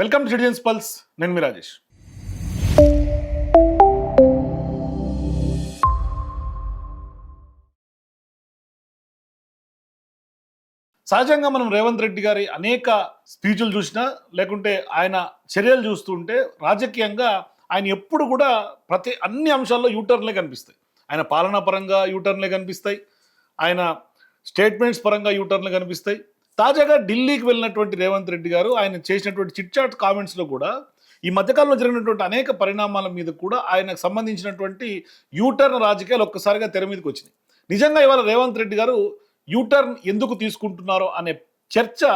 Welcome to citizens pulse. నేను మీ రాజేష్. సహజంగా మనం రేవంత్ రెడ్డి గారి అనేక స్పీచ్లు చూసినా లేకుంటే ఆయన చర్యలు చూస్తుంటే రాజకీయంగా ఆయన ఎప్పుడు కూడా ప్రతి అన్ని అంశాల్లో యూటర్న్లే కనిపిస్తాయి. ఆయన పాలనా పరంగా యూటర్న్లే కనిపిస్తాయి, ఆయన స్టేట్మెంట్స్ పరంగా యూటర్న్లు కనిపిస్తాయి. తాజాగా ఢిల్లీకి వెళ్ళినటువంటి రేవంత్ రెడ్డి గారు ఆయన చేసినటువంటి చిట్ చాట్ కామెంట్స్లో కూడా ఈ మధ్యకాలంలో జరిగినటువంటి అనేక పరిణామాల మీద కూడా ఆయనకు సంబంధించినటువంటి యూటర్న్ రాజకీయాలు ఒక్కసారిగా తెర మీదకి వచ్చినాయి. నిజంగా ఇవాళ రేవంత్ రెడ్డి గారు యూటర్న్ ఎందుకు తీసుకుంటున్నారో అనే చర్చ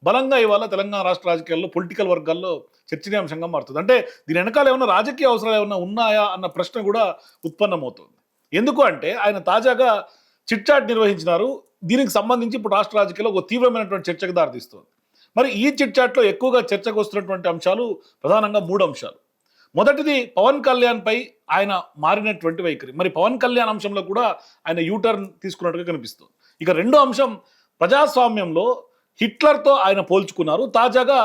బలంగా ఇవాళ తెలంగాణ రాష్ట్ర రాజకీయాల్లో పొలిటికల్ వర్గాల్లో చర్చనీయాంశంగా మారుతుంది. అంటే దీని వెనకాల ఏమైనా రాజకీయ అవసరాలు ఏమైనా ఉన్నాయా అన్న ప్రశ్న కూడా ఉత్పన్నమవుతుంది. ఎందుకు అంటే ఆయన తాజాగా చిట్ చాట్ నిర్వహించినారు. దీనికి సంబంధించి ఇప్పుడు రాష్ట్ర రాజకీయాల్లో ఒక తీవ్రమైనటువంటి చర్చకు దారితీస్తుంది. మరి ఈ చిట్ చాట్లో ఎక్కువగా చర్చకు వస్తున్నటువంటి అంశాలు ప్రధానంగా 3 అంశాలు. మొదటిది పవన్ కళ్యాణ్ పై ఆయన మారినటువంటి వైఖరి. మరి పవన్ కళ్యాణ్ అంశంలో కూడా ఆయన యూటర్న్ తీసుకున్నట్టుగా కనిపిస్తుంది. ఇక రెండో అంశం, ప్రజాస్వామ్యంలో హిట్లర్తో ఆయన పోల్చుకున్నారు. తాజాగా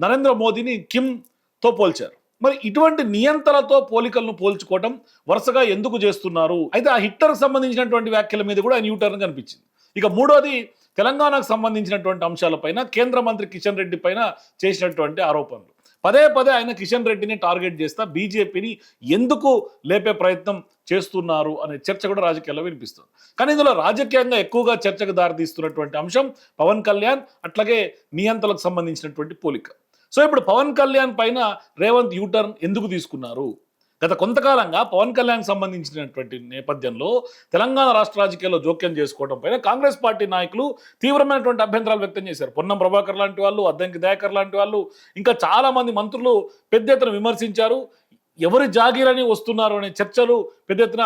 నరేంద్ర మోదీని కిమ్తో పోల్చారు. మరి ఇటువంటి నియంతలతో పోలికలను పోల్చుకోవటం వరుసగా ఎందుకు చేస్తున్నారు? అయితే ఆ హిట్లర్కి సంబంధించినటువంటి వ్యాఖ్యల మీద కూడా ఆయన యూటర్న్ కనిపించింది. ఇక మూడోది, తెలంగాణకు సంబంధించినటువంటి అంశాలపైన కేంద్ర మంత్రి కిషన్ రెడ్డి పైన చేసినటువంటి ఆరోపణలు. పదే పదే ఆయన కిషన్ రెడ్డిని టార్గెట్ చేస్తా బీజేపీని ఎందుకు లేపే ప్రయత్నం చేస్తున్నారు అనే చర్చ కూడా రాజకీయాల్లో వినిపిస్తుంది. కానీ ఇందులో రాజకీయంగా ఎక్కువగా చర్చకు దారితీస్తున్నటువంటి అంశం పవన్ కళ్యాణ్, అట్లాగే నియంతలకు సంబంధించినటువంటి పోలిక. సో ఇప్పుడు పవన్ కళ్యాణ్ పైన రేవంత్ యూటర్న్ ఎందుకు తీసుకున్నారు? గత కొంతకాలంగా పవన్ కళ్యాణ్ సంబంధించినటువంటి నేపథ్యంలో తెలంగాణ రాష్ట్ర రాజకీయాల్లో జోక్యం చేసుకోవడం పైన కాంగ్రెస్ పార్టీ నాయకులు తీవ్రమైనటువంటి అభ్యంతరాలు వ్యక్తం చేశారు. పొన్నం ప్రభాకర్ లాంటి వాళ్ళు, అద్దంకి దయాకర్ లాంటి వాళ్ళు, ఇంకా చాలామంది మంత్రులు పెద్ద ఎత్తున విమర్శించారు. ఎవరి జాగీరని వస్తున్నారు అనే చర్చలు పెద్ద ఎత్తున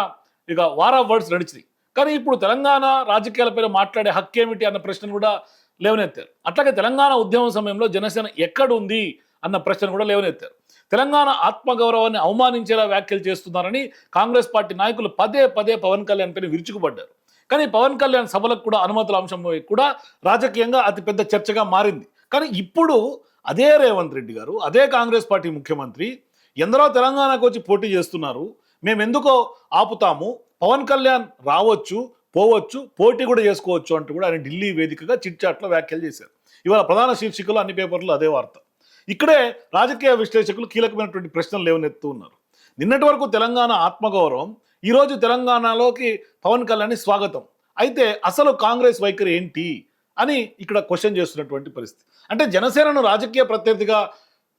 ఇక వార్ ఆఫ్ వర్డ్స్ నడిచినాయి. కానీ ఇప్పుడు తెలంగాణ రాజకీయాలపైన మాట్లాడే హక్కు ఏమిటి అన్న ప్రశ్నను కూడా లేవనెత్తారు. అట్లాగే తెలంగాణ ఉద్యమం సమయంలో జనసేన ఎక్కడుంది అన్న ప్రశ్న కూడా లేవనెత్తారు. తెలంగాణ ఆత్మగౌరవాన్ని అవమానించేలా వ్యాఖ్యలు చేస్తున్నారని కాంగ్రెస్ పార్టీ నాయకులు పదే పదే పవన్ కళ్యాణ్ పైన విరుచుకుపడ్డారు. కానీ పవన్ కళ్యాణ్ సభలకు కూడా అనుమతుల అంశం కూడా రాజకీయంగా అతిపెద్ద చర్చగా మారింది. కానీ ఇప్పుడు అదే రేవంత్ రెడ్డి గారు, అదే కాంగ్రెస్ పార్టీ ముఖ్యమంత్రి ఎందరో తెలంగాణకు వచ్చి పోటీ చేస్తున్నారు, మేము ఎందుకో ఆపుతాము, పవన్ కళ్యాణ్ రావచ్చు, పోవచ్చు, పోటీ కూడా చేసుకోవచ్చు అంటూ కూడా ఆయన ఢిల్లీ వేదికగా చిట్ చాట్లో వ్యాఖ్యలు చేశారు. ఇవాళ ప్రధాన శీర్షికలు అన్ని పేపర్లు అదే వార్త. ఇక్కడే రాజకీయ విశ్లేషకులు కీలకమైనటువంటి ప్రశ్నలు లేవనెత్తు ఉన్నారు. నిన్నటి వరకు తెలంగాణ ఆత్మగౌరవం, ఈరోజు తెలంగాణలోకి పవన్ కళ్యాణ్ స్వాగతం. అయితే అసలు కాంగ్రెస్ వైఖరి ఏంటి అని ఇక్కడ క్వశ్చన్ చేస్తున్నటువంటి పరిస్థితి. అంటే జనసేనను రాజకీయ ప్రత్యర్థిగా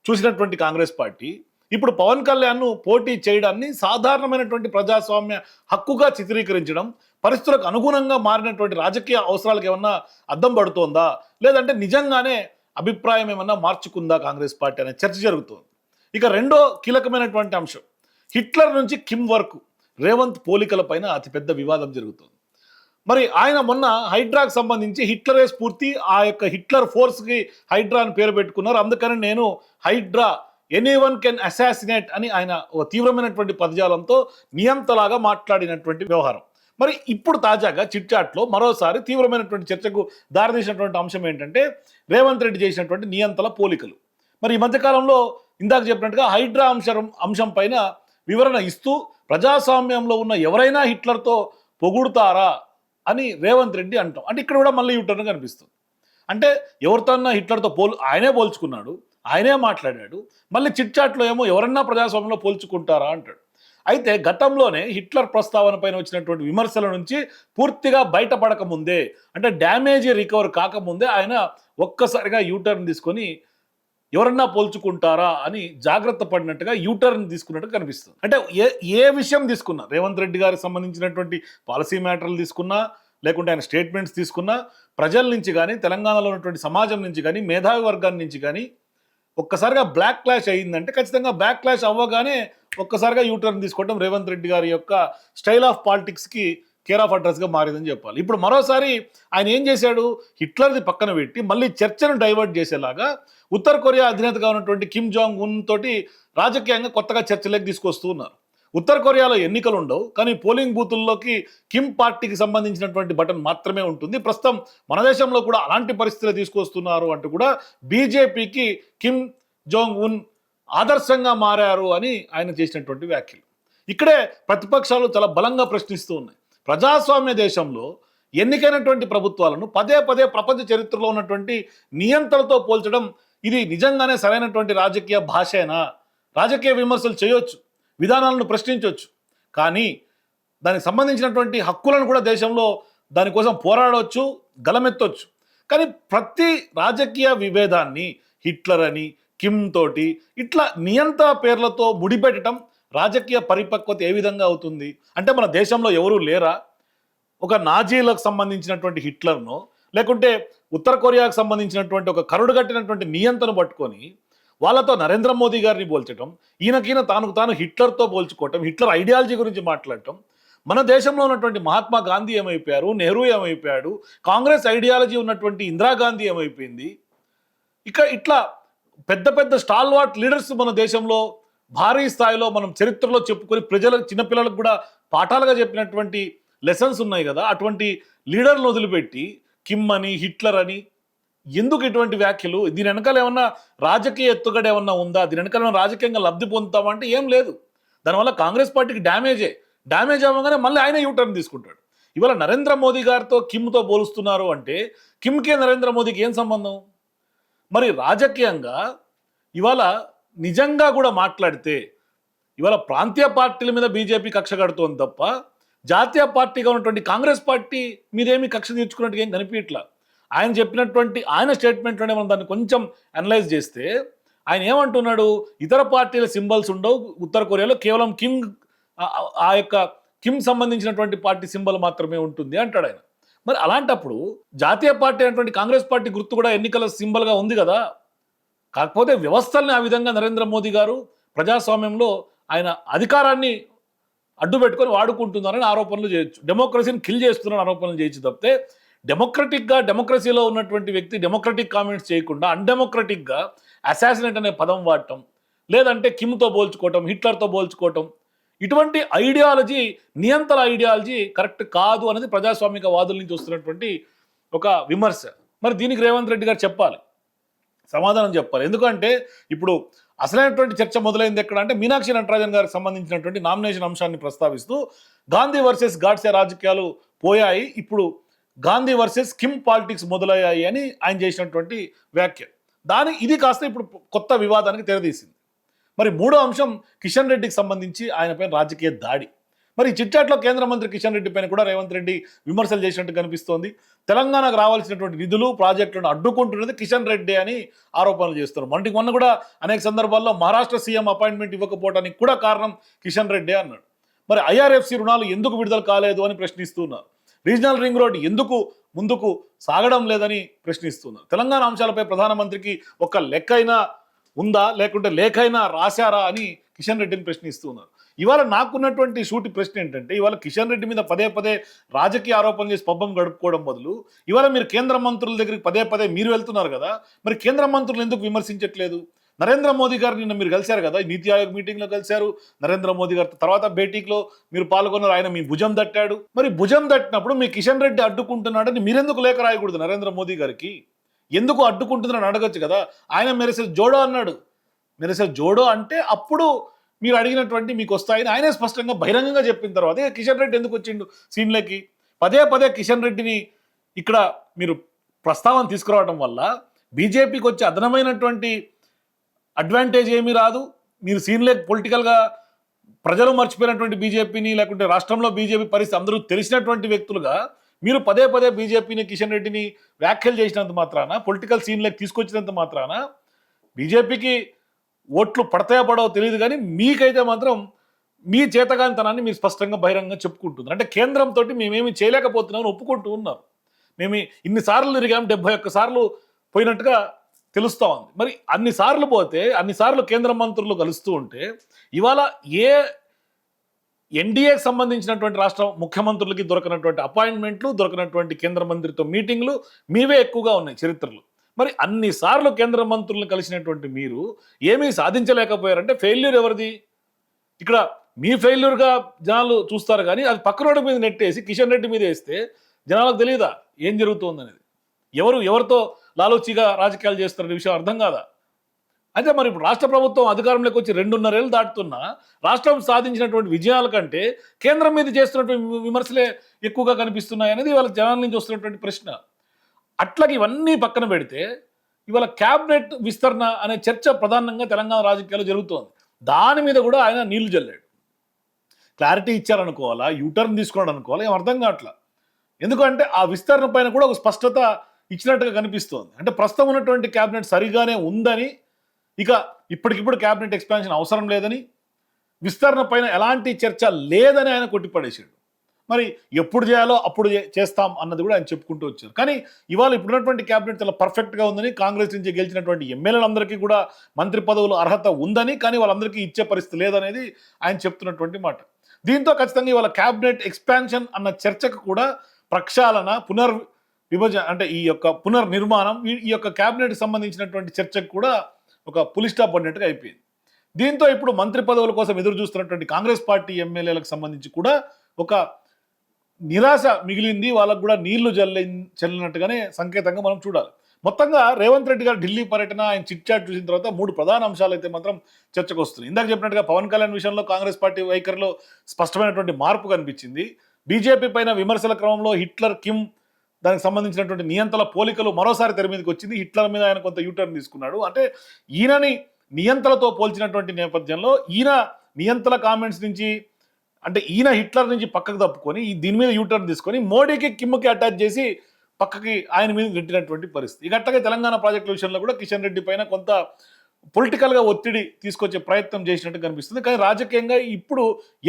చూసినటువంటి కాంగ్రెస్ పార్టీ ఇప్పుడు పవన్ కళ్యాణ్ను పోటీ చేయడాన్ని సాధారణమైనటువంటి ప్రజాస్వామ్య హక్కుగా చిత్రీకరించడం, పరిస్థితులకు అనుగుణంగా మారినటువంటి రాజకీయ అవసరాలకు ఏమన్నా అద్దం పడుతోందా, లేదంటే నిజంగానే అభిప్రాయం ఏమన్నా మార్చుకుందా కాంగ్రెస్ పార్టీ అనే చర్చ జరుగుతోంది. ఇక రెండో కీలకమైనటువంటి అంశం, హిట్లర్ నుంచి కిమ్ వరకు రేవంత్ పోలికల పైన అతిపెద్ద వివాదం జరుగుతుంది. మరి ఆయన మొన్న హైడ్రాకు సంబంధించి హిట్లరే స్ఫూర్తి, ఆ యొక్క హిట్లర్ ఫోర్స్కి హైడ్రా అని పేరు పెట్టుకున్నారు, అందుకని నేను హైడ్రా ఎనీవన్ కెన్ అసాసినేట్ అని ఆయన ఒక తీవ్రమైనటువంటి పదజాలంతో నియంతలాగా మాట్లాడినటువంటి వ్యవహారం. మరి ఇప్పుడు తాజాగా చిట్ చాట్లో మరోసారి తీవ్రమైనటువంటి చర్చకు దారితీసినటువంటి అంశం ఏంటంటే రేవంత్ రెడ్డి చేసినటువంటి నియంతల పోలికలు. మరి ఈ మధ్యకాలంలో ఇందాక చెప్పినట్టుగా హైడ్రా అంశం పైన వివరణ ఇస్తూ ప్రజాస్వామ్యంలో ఉన్న ఎవరైనా హిట్లర్తో పొగుడుతారా అని రేవంత్ రెడ్డి అంటాం. అంటే ఇక్కడ కూడా మళ్ళీ యూటర్న్ కనిపిస్తుంది. అంటే ఎవరితోన్నా హిట్లర్తో ఆయనే పోల్చుకున్నాడు, ఆయనే మాట్లాడాడు, మళ్ళీ చిట్ చాట్లో ఏమో ఎవరన్నా ప్రజాస్వామ్యంలో పోల్చుకుంటారా అంటాడు. అయితే గతంలోనే హిట్లర్ ప్రస్తావన పైన వచ్చినటువంటి విమర్శల నుంచి పూర్తిగా బయటపడక ముందే, అంటే డ్యామేజ్ రికవర్ కాకముందే ఆయన ఒక్కసారిగా యూటర్న్ తీసుకొని ఎవరన్నా పోల్చుకుంటారా అని జాగ్రత్త పడినట్టుగా యూటర్న్ తీసుకున్నట్టు కనిపిస్తుంది. అంటే ఏ విషయం తీసుకున్నా, రేవంత్ రెడ్డి గారికి సంబంధించినటువంటి పాలసీ మ్యాటర్లు తీసుకున్నా, లేకుంటే ఆయన స్టేట్మెంట్స్ తీసుకున్నా, ప్రజల నుంచి కానీ, తెలంగాణలో ఉన్నటువంటి సమాజం నుంచి కానీ, మేధావి వర్గాన్ని నుంచి కానీ ఒక్కసారిగా బ్లాక్ క్లాష్ అయ్యిందంటే ఖచ్చితంగా బ్యాక్ క్లాష్ అవ్వగానే ఒక్కసారిగా యూటర్న్ తీసుకోవడం రేవంత్ రెడ్డి గారి యొక్క స్టైల్ ఆఫ్ పాలిటిక్స్కి కేర్ ఆఫ్ అడ్రస్గా మారిందని చెప్పాలి. ఇప్పుడు మరోసారి ఆయన ఏం చేశాడు, హిట్లర్ది పక్కన పెట్టి మళ్ళీ చర్చను డైవర్ట్ చేసేలాగా ఉత్తర కొరియా అధినేతగా ఉన్నటువంటి కిమ్ జాంగ్ ఉన్ తోటి రాజకీయంగా కొత్తగా చర్చలోకి తీసుకొస్తూ ఉన్నారు. ఉత్తర కొరియాలో ఎన్నికలు ఉండవు, కానీ పోలింగ్ బూతుల్లోకి కిమ్ పార్టీకి సంబంధించినటువంటి బటన్ మాత్రమే ఉంటుంది. ప్రస్తుతం మన దేశంలో కూడా అలాంటి పరిస్థితులు తీసుకొస్తున్నారు అంటూ కూడా బీజేపీకి కిమ్ జోంగ్ ఉన్ ఆదర్శంగా మారారు అని ఆయన చేసినటువంటి వ్యాఖ్యలు. ఇక్కడే ప్రతిపక్షాలు చాలా బలంగా ప్రశ్నిస్తూ ఉన్నాయి. ప్రజాస్వామ్య దేశంలో ఎన్నికైనటువంటి ప్రభుత్వాలను పదే పదే ప్రపంచ చరిత్రలో ఉన్నటువంటి నియంత్రణతో పోల్చడం ఇది నిజంగానే సరైనటువంటి రాజకీయ భాషేనా? రాజకీయ విమర్శలు చేయొచ్చు, విధానాలను ప్రశ్నించవచ్చు, కానీ దానికి సంబంధించినటువంటి హక్కులను కూడా దేశంలో దానికోసం పోరాడవచ్చు, గలమెత్తొచ్చు. కానీ ప్రతి రాజకీయ విభేదాన్ని హిట్లర్ అని, కిమ్ తోటి ఇట్లా నియంత్రణ పేర్లతో ముడిపెట్టడం రాజకీయ పరిపక్వత ఏ విధంగా అవుతుంది? అంటే మన దేశంలో ఎవరూ లేరా? ఒక నాజీలకు సంబంధించినటువంటి హిట్లర్ను, లేకుంటే ఉత్తర కొరియాకు సంబంధించినటువంటి ఒక కరుడుగట్టినటువంటి నియంత్రణ పట్టుకొని వాళ్ళతో నరేంద్ర మోదీ గారిని పోల్చడం, ఈయనకీయన తాను హిట్లర్తో పోల్చుకోవటం, హిట్లర్ ఐడియాలజీ గురించి మాట్లాడటం. మన దేశంలో ఉన్నటువంటి మహాత్మా గాంధీ ఏమైపోయారు, నెహ్రూ ఏమైపోయాడు, కాంగ్రెస్ ఐడియాలజీ ఉన్నటువంటి ఇందిరాగాంధీ ఏమైపోయింది? ఇట్లా పెద్ద పెద్ద స్టాల్వార్ట్ లీడర్స్ మన దేశంలో భారీ స్థాయిలో మనం చరిత్రలో చెప్పుకొని ప్రజలకు, చిన్నపిల్లలకు కూడా పాఠాలుగా చెప్పినటువంటి లెసన్స్ ఉన్నాయి కదా, అటువంటి లీడర్లను వదిలిపెట్టి కిమ్ అని, హిట్లర్ అని ఎందుకు ఇటువంటి వ్యాఖ్యలు? దీని వెనకాల ఏమన్నా రాజకీయ ఎత్తుగడ ఏమన్నా ఉందా? దీని వెనకాల ఏమన్నా రాజకీయంగా లబ్ధి పొందుతామంటే ఏం లేదు. దానివల్ల కాంగ్రెస్ పార్టీకి డ్యామేజ్ అవ్వగానే మళ్ళీ ఆయన యూటర్న్ తీసుకుంటాడు. ఇవాళ నరేంద్ర మోదీ గారితో కిమ్తో పోలుస్తున్నారు అంటే కిమ్కే నరేంద్ర మోదీకి ఏం సంబంధం? మరి రాజకీయంగా ఇవాళ నిజంగా కూడా మాట్లాడితే ఇవాళ ప్రాంతీయ పార్టీల మీద బీజేపీ కక్ష కడుతోంది తప్ప జాతీయ పార్టీగా ఉన్నటువంటి కాంగ్రెస్ పార్టీ మీదేమీ కక్ష తీర్చుకున్నట్టుగా ఏం కనిపించట్లా. ఆయన చెప్పినటువంటి ఆయన స్టేట్మెంట్లోనే మనం దాన్ని కొంచెం అనలైజ్ చేస్తే ఆయన ఏమంటున్నాడు? ఇతర పార్టీల సింబల్స్ ఉండవు ఉత్తర కొరియాలో, కేవలం ఆ యొక్క కిమ్ సంబంధించినటువంటి పార్టీ సింబల్ మాత్రమే ఉంటుంది అంటాడు ఆయన. మరి అలాంటప్పుడు జాతీయ పార్టీ అయినటువంటి కాంగ్రెస్ పార్టీ గుర్తు కూడా ఎన్నికల సింబల్గా ఉంది కదా. కాకపోతే వ్యవస్థల్ని ఆ విధంగా నరేంద్ర మోదీ గారు ప్రజాస్వామ్యంలో ఆయన అధికారాన్ని అడ్డు పెట్టుకొని వాడుకుంటున్నారని ఆరోపణలు చేయొచ్చు, డెమోక్రసీని కిల్ చేస్తున్నారని ఆరోపణలు చేయొచ్చు తప్పితే డెమోక్రసీలో ఉన్నటువంటి వ్యక్తి డెమోక్రటిక్ కామెంట్స్ చేయకుండా అన్డెమోక్రటిక్గా అసాసినేట్ అనే పదం వాడటం, లేదంటే కిమ్తో పోల్చుకోవటం, హిట్లర్తో పోల్చుకోవటం, ఇటువంటి నియంత్రణ ఐడియాలజీ కరెక్ట్ కాదు అనేది ప్రజాస్వామిక వాదుల నుంచి వస్తున్నటువంటి ఒక విమర్శ. మరి దీనికి రేవంత్ రెడ్డి గారు చెప్పాలి, సమాధానం చెప్పాలి. ఎందుకంటే ఇప్పుడు అసలైనటువంటి చర్చ మొదలైంది ఎక్కడ అంటే మీనాక్షి నటరాజన్ గారికి సంబంధించినటువంటి నామినేషన్ అంశాన్ని ప్రస్తావిస్తూ గాంధీ వర్సెస్ గాడ్సే రాజకీయాలు పోయాయి, ఇప్పుడు గాంధీ వర్సెస్ కిమ్ పాలిటిక్స్ మొదలయ్యాయి అని ఆయన చేసినటువంటి వ్యాఖ్య. ఇది కాస్త ఇప్పుడు కొత్త వివాదానికి తెరదీసింది. మరి మూడో అంశం కిషన్ రెడ్డికి సంబంధించి ఆయన పైన రాజకీయ దాడి. మరి చిట్చాట్లో కేంద్ర మంత్రి కిషన్ రెడ్డి పైన కూడా రేవంత్ రెడ్డి విమర్శలు చేసినట్టు కనిపిస్తోంది. తెలంగాణకు రావాల్సినటువంటి నిధులు, ప్రాజెక్టులను అడ్డుకుంటున్నది కిషన్ రెడ్డి అని ఆరోపణలు చేస్తున్నారు. మొన్న కూడా అనేక సందర్భాల్లో మహారాష్ట్ర సీఎం అపాయింట్మెంట్ ఇవ్వకపోవడానికి కూడా కారణం కిషన్ రెడ్డి అన్నాడు. మరి ఐఆర్ఎఫ్సి రుణాలు ఎందుకు విడుదల కాలేదు అని ప్రశ్నిస్తున్నారు. రీజనల్ రింగ్ రోడ్ ఎందుకు ముందుకు సాగడం లేదని ప్రశ్నిస్తున్నారు. తెలంగాణ అంశాలపై ప్రధానమంత్రికి ఒక లెక్కైనా ఉందా, లేకుంటే లేఖైనా రాశారా అని కిషన్ రెడ్డిని ప్రశ్నిస్తున్నారు. ఇవాళ నాకున్నటువంటి సూటి ప్రశ్న ఏంటంటే, ఇవాళ కిషన్ రెడ్డి మీద పదే పదే రాజకీయ ఆరోపణలు చేసి పబ్బం గడుపుకోవడం బదులు ఇవాళ మీరు కేంద్ర మంత్రుల దగ్గరికి పదే మీరు వెళ్తున్నారు కదా, మరి కేంద్ర మంత్రులు ఎందుకు విమర్శించట్లేదు? నరేంద్ర మోదీ గారు నిన్న మీరు కలిశారు కదా, నీతి ఆయోగ్ మీటింగ్లో కలిశారు. నరేంద్ర మోదీ గారితో తర్వాత భేటీలో మీరు పాల్గొన్నారు, ఆయన మీ భుజం తట్టాడు. మరి భుజం తట్టినప్పుడు మీ కిషన్ రెడ్డి అడ్డుకుంటున్నాడని మీరెందుకు లేఖ రాయకూడదు నరేంద్ర మోదీ గారికి? ఎందుకు అడ్డుకుంటుందని అడగచ్చు కదా. ఆయన మెరిసే జోడో అన్నాడు. మెరిసే జోడో అంటే అప్పుడు మీరు అడిగినటువంటి మీకు వస్తాయని ఆయనే స్పష్టంగా బహిరంగంగా చెప్పిన తర్వాత కిషన్ రెడ్డి ఎందుకు వచ్చిండు సీన్లకి? పదే కిషన్ రెడ్డిని ఇక్కడ మీరు ప్రస్తావన తీసుకురావడం వల్ల బీజేపీకి వచ్చే అదనమైనటువంటి అడ్వాంటేజ్ ఏమీ రాదు. మీరు సీన్లకి పొలిటికల్గా ప్రజలు మర్చిపోయినటువంటి బీజేపీని, లేకుంటే రాష్ట్రంలో బీజేపీ పరిస్థితి అందరూ తెలిసినటువంటి వ్యక్తులుగా మీరు పదే బీజేపీని, కిషన్ రెడ్డిని వ్యాఖ్యలు చేసినంత మాత్రాన, పొలిటికల్ సీన్లోకి తీసుకొచ్చినంత మాత్రాన బీజేపీకి ఓట్లు పడతాయో పడవో తెలియదు, కానీ మీకైతే మాత్రం మీ చేతగానితనాన్ని మీరు స్పష్టంగా బహిరంగంగా చెప్పుకుంటున్నారు. అంటే కేంద్రంతో మేమేమి చేయలేకపోతున్నామని ఒప్పుకుంటూ ఉన్నారు. మేము ఇన్నిసార్లు తిరిగాము, 71 సార్లు పోయినట్టుగా తెలుస్తూ ఉంది. మరి అన్నిసార్లు పోతే అన్నిసార్లు కేంద్ర మంత్రులు కలుస్తూ ఉంటే ఇవాళ ఎన్డీఏకి సంబంధించినటువంటి రాష్ట్ర ముఖ్యమంత్రులకి దొరకనటువంటి అపాయింట్మెంట్లు, దొరకనటువంటి కేంద్ర మంత్రితో మీటింగ్లు మీవే ఎక్కువగా ఉన్నాయి చరిత్రలో. మరి అన్నిసార్లు కేంద్ర మంత్రులను కలిసినటువంటి మీరు ఏమీ సాధించలేకపోయారంటే ఫెయిల్యూర్ ఎవరిది? ఇక్కడ మీ ఫెయిల్యూర్గా జనాలు చూస్తారు, కానీ అది పక్కనోడి మీద నెట్టేసి కిషన్ రెడ్డి మీద వేస్తే జనాలకు తెలియదా ఏం జరుగుతుంది అనేది? ఎవరితో లాలూచిగా రాజకీయాలు చేస్తారనే విషయం అర్థం కాదా? అయితే మరి ఇప్పుడు రాష్ట్ర ప్రభుత్వం అధికారంలోకి వచ్చి 2.5 ఏళ్ళు దాటుతున్నా రాష్ట్రం సాధించినటువంటి విజయాల కంటే కేంద్రం మీద చేస్తున్నటువంటి విమర్శలే ఎక్కువగా కనిపిస్తున్నాయి అనేది వాళ్ళ జనాల నుంచి వస్తున్నటువంటి ప్రశ్న. అట్లాగే ఇవన్నీ పక్కన పెడితే ఇవాళ క్యాబినెట్ విస్తరణ అనే చర్చ ప్రధానంగా తెలంగాణ రాజకీయాల్లో జరుగుతోంది. దాని మీద కూడా ఆయన నీళ్లు జల్లాడు. క్లారిటీ ఇచ్చారనుకోవాలా, యూటర్న్ తీసుకున్నాడు అనుకోవాలా, ఏం అర్థం కావట్లా. ఎందుకంటే ఆ విస్తరణ పైన కూడా ఒక స్పష్టత ఇచ్చినట్టుగా కనిపిస్తోంది. అంటే ప్రస్తుతం ఉన్నటువంటి క్యాబినెట్ సరిగానే ఉందని, ఇక ఇప్పటికిప్పుడు క్యాబినెట్ ఎక్స్పాన్షన్ అవసరం లేదని, విస్తరణ పైన ఎలాంటి చర్చ లేదని ఆయన కొట్టిపడేశాడు. మరి ఎప్పుడు చేయాలో అప్పుడు చేస్తాం అన్నది కూడా ఆయన చెప్పుకుంటూ వచ్చారు. కానీ ఇవాళ ఇప్పుడున్నటువంటి క్యాబినెట్ చాలా పర్ఫెక్ట్గా ఉందని, కాంగ్రెస్ నుంచి గెలిచినటువంటి ఎమ్మెల్యేలందరికీ కూడా మంత్రి పదవులు అర్హత ఉందని, కానీ వాళ్ళందరికీ ఇచ్చే పరిస్థితి లేదనేది ఆయన చెప్తున్నటువంటి మాట. దీంతో ఖచ్చితంగా ఇవాళ క్యాబినెట్ ఎక్స్పాన్షన్ అన్న చర్చకు కూడా ప్రక్షాళన, విభజన అంటే ఈ యొక్క పునర్నిర్మాణం, ఈ యొక్క క్యాబినెట్కి సంబంధించినటువంటి చర్చకు కూడా ఒక పులి స్టాప్ పడినట్టుగా అయిపోయింది. దీంతో ఇప్పుడు మంత్రి పదవుల కోసం ఎదురు చూస్తున్నటువంటి కాంగ్రెస్ పార్టీ ఎమ్మెల్యేలకు సంబంధించి కూడా ఒక నిరాశ మిగిలింది. వాళ్ళకు కూడా నీళ్లు చల్లినట్టుగానే సంకేతంగా మనం చూడాలి. మొత్తంగా రేవంత్ రెడ్డి గారు ఢిల్లీ పర్యటన, ఆయన చిట్ చాట్ చూసిన తర్వాత 3 ప్రధాన అంశాలు అయితే మాత్రం చర్చకు వస్తున్నాయి. ఇందాక చెప్పినట్టుగా పవన్ కళ్యాణ్ విషయంలో కాంగ్రెస్ పార్టీ వైఖరిలో స్పష్టమైనటువంటి మార్పు కనిపించింది. బీజేపీ పైన విమర్శల క్రమంలో హిట్లర్, కిమ్ దానికి సంబంధించినటువంటి నియంతల పోలికలు మరోసారి తెర మీదకి వచ్చింది. హిట్లర్ మీద ఆయన కొంత యూటర్న్ తీసుకున్నాడు. అంటే ఈయనని నియంతలతో పోల్చినటువంటి నేపథ్యంలో ఈయన నియంతల కామెంట్స్ నుంచి, అంటే ఈయన హిట్లర్ నుంచి పక్కకు తప్పుకొని దీని మీద యూటర్న్ తీసుకొని మోడీకి, కిమ్కి అటాచ్ చేసి పక్కకి ఆయన మీద నెట్టినటువంటి పరిస్థితి. ఇక అట్లాగే తెలంగాణ ప్రాజెక్టుల విషయంలో కూడా కిషన్ రెడ్డి పైన కొంత పొలిటికల్గా ఒత్తిడి తీసుకొచ్చే ప్రయత్నం చేసినట్టు కనిపిస్తుంది. కానీ రాజకీయంగా ఇప్పుడు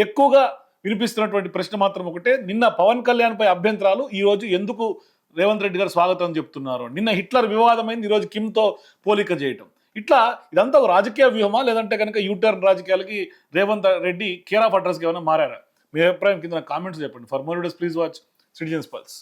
ఎక్కువగా వినిపిస్తున్నటువంటి ప్రశ్న మాత్రం ఒకటే, నిన్న పవన్ కళ్యాణ్ పై అభ్యంతరాలు ఈరోజు ఎందుకు రేవంత్ రెడ్డి గారు స్వాగతం చెప్తున్నారు? నిన్న హిట్లర్ వివాదమైంది, ఈరోజు కిమ్తో పోలిక చేయటం, ఇట్లా ఇదంతా ఒక రాజకీయ వ్యూహమా, లేదంటే కనుక యూటర్న్ రాజకీయాలకి రేవంత్ రెడ్డి కేర్ ఆఫ్ అడ్రస్కి ఏమైనా మారారా? మీ అభిప్రాయం కింద కామెంట్స్ చెప్పండి. For more videos please watch citizens pulse.